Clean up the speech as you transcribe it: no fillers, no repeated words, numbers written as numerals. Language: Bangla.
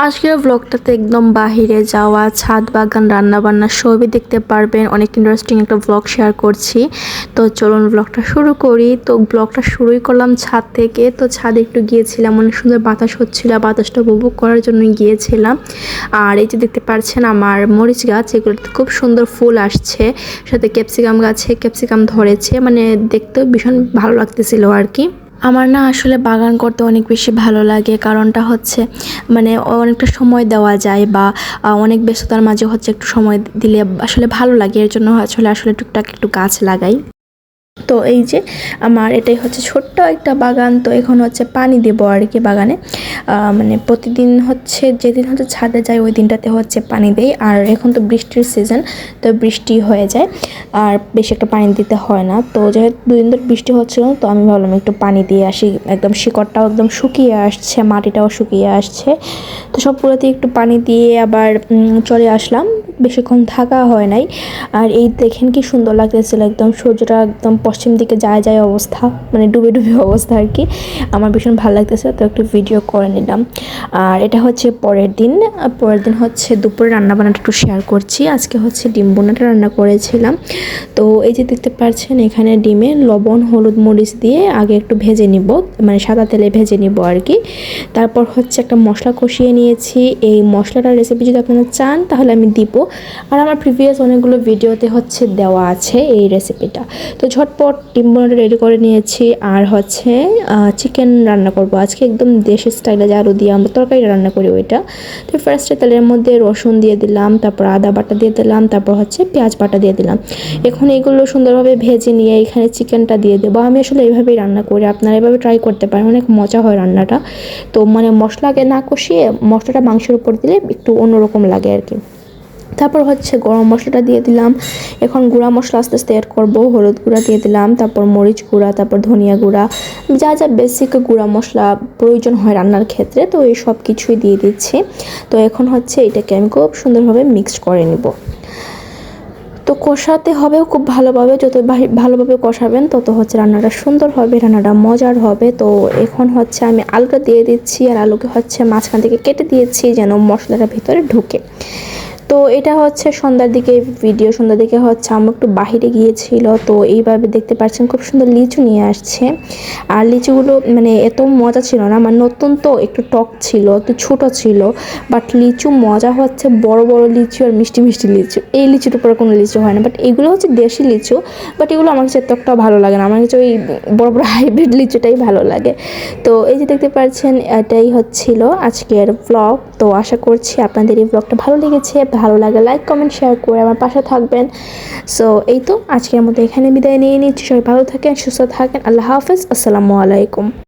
আজকের ব্লগটাতে একদম বাহিরে যাওয়া, ছাদ বাগান, রান্নাবান্না সবই দেখতে পারবেন। অনেক ইন্টারেস্টিং একটা ব্লগ শেয়ার করছি। তো চলুন ব্লগটা শুরু করি। তো ব্লগটা শুরুই করলাম ছাদ থেকে। তো ছাদে একটু গিয়েছিলাম, অনেক সুন্দর বাতাস হচ্ছিল, বাতাসটা উপভোগ করার জন্য গিয়েছিলাম। আর এই যে দেখতে পাচ্ছেন আমার মরিচ গাছ, এগুলোতে খুব সুন্দর ফুল আসছে, সাথে ক্যাপসিকাম গাছে ক্যাপসিকাম ধরেছে, মানে দেখতেও ভীষণ ভালো লাগতেছিল আর কি। আমার না আসলে বাগান করতে অনেক বেশি ভালো লাগে, কারণটা হচ্ছে মানে অনেকটা সময় দেওয়া যায় বা অনেক ব্যস্ততার মাঝে হচ্ছে একটু সময় দিলে আসলে ভালো লাগে। এর জন্য আসলে টুকটাক একটু গাছ লাগাই। তো এই যে আমার এটাই হচ্ছে ছোট্ট একটা বাগান। তো এখন হচ্ছে পানি দেবো আর কি বাগানে। মানে প্রতিদিন হচ্ছে যেদিন হচ্ছে ছাদে যাই ওই দিনটাতে হচ্ছে পানি দেই। আর এখন তো বৃষ্টির সিজন, তো বৃষ্টি হয়ে যায় আর বেশি একটা পানি দিতে হয় না। তো যেহেতু 2 দিন ধরে বৃষ্টি হচ্ছিল, তো আমি ভাবলাম একটু পানি দিয়ে আসি। একদম শিকড়টাও একদম শুকিয়ে আসছে, মাটিটাও শুকিয়ে আসছে। তো সব পুরোতে একটু পানি দিয়ে আবার চলে আসলাম, বেশিক্ষণ থাকা হয় নাই। আর এই দেখেন কি সুন্দর লাগতেছিল, একদম সূর্যটা একদম পশ্চিম দিকে যায় অবস্থা, মানে ডুবে ডুবে অবস্থা আর কি। আমার ভীষণ ভালো লাগতেছে, তো একটু ভিডিও করে নিলাম। আর এটা হচ্ছে পরের দিন হচ্ছে দুপুরে রান্নাবান্নাটা একটু শেয়ার করছি। আজকে হচ্ছে ডিম বোনাটা রান্না করেছিলাম। তো এই যে দেখতে পাচ্ছেন এখানে ডিমে লবণ হলুদ মরিচ দিয়ে আগে একটু ভেজে নিব, মানে সাদা তেলে ভেজে নিব আর কি। তারপর হচ্ছে একটা মশলা কষিয়ে নিয়েছি। এই মশলাটার রেসিপি যদি আপনারা চান তাহলে আমি দিব, আর আমার প্রিভিয়াস অনেকগুলো ভিডিওতে হচ্ছে দেওয়া আছে এই রেসিপিটা। তো ঝটপট ডিম বোনাটা রেডি করে নিয়েছি। আর হচ্ছে চিকেন রান্না করব আজকে, একদম দেশি স্টাইলে যে আলু দিয়ে আমরা তরকারি রান্না করি ওইটা। তো ফার্স্টে তেলের মধ্যে রসুন দিয়ে দিলাম, তারপর আদা বাটা দিয়ে দিলাম, তারপর হচ্ছে পেঁয়াজ বাটা দিয়ে দিলাম। এখন এগুলো সুন্দরভাবে ভেজে নিয়ে এখানে চিকেনটা দিয়ে দেবো। আমি আসলে এইভাবেই রান্না করি, আপনারা এভাবে ট্রাই করতে পারেন, অনেক মজা হয় রান্নাটা। তো মানে মশলাকে না কষিয়ে মশলাটা মাংসের উপর দিলে একটু অন্যরকম লাগে আর কি। তারপর হচ্ছে গরম মশলাটা দিয়ে দিলাম। এখন গুঁড়া মশলা আস্তে আস্তে অ্যাড করবো। হলুদ গুঁড়া দিয়ে দিলাম, তারপর মরিচ গুঁড়া, তারপর ধনিয়া গুঁড়া, যা যা বেসিক গুঁড়া মশলা প্রয়োজন হয় রান্নার ক্ষেত্রে, তো এই সব কিছুই দিয়ে দিচ্ছি। তো এখন হচ্ছে এটাকে আমি খুব সুন্দরভাবে মিক্সড করে নিব। তো কষাতে হবে খুব ভালোভাবে, যত ভালোভাবে কষাবেন তত হচ্ছে রান্নাটা সুন্দর হবে, রান্নাটা মজার হবে। তো এখন হচ্ছে আমি আলুটা দিয়ে দিচ্ছি, আর আলুকে হচ্ছে মাঝখান থেকে কেটে দিয়েছি যেন মশলাটা ভিতরে ঢুকে। তো এটা হচ্ছে সন্ধ্যার দিকে হচ্ছে আমার একটু বাহিরে গিয়েছিল। তো এইভাবে দেখতে পাচ্ছেন খুব সুন্দর লিচু নিয়ে আসছে। আর লিচুগুলো মানে এত মজা ছিল না, মানে নতুন তো একটু টক ছিল, একটু ছোটো ছিল, বাট লিচু মজা হচ্ছে বড় বড় লিচু আর মিষ্টি মিষ্টি লিচু। এই লিচুর উপরে কোনো লিচু হয় না, বাট এগুলো হচ্ছে দেশি লিচু। বাট এগুলো আমার কাছে এতটাও ভালো লাগে না, আমার কাছে ওই বড় বড় হাইব্রিড লিচুটাই ভালো লাগে। তো এই যে দেখতে পাচ্ছেন এটাই হচ্ছিল আজকের ব্লগ। তো আশা করছি আপনাদের এই ব্লগটা ভালো লেগেছে। ভালো লাগে লাইক কমেন্ট শেয়ার করে আমার পাশে থাকবেন। সো এই তো আজকের মতো এখানে বিদায় নিয়ে নিচ্ছি। সবাই ভালো থাকেন, সুস্থ থাকেন। আল্লাহ হাফেজ, আসসালামু আলাইকুম।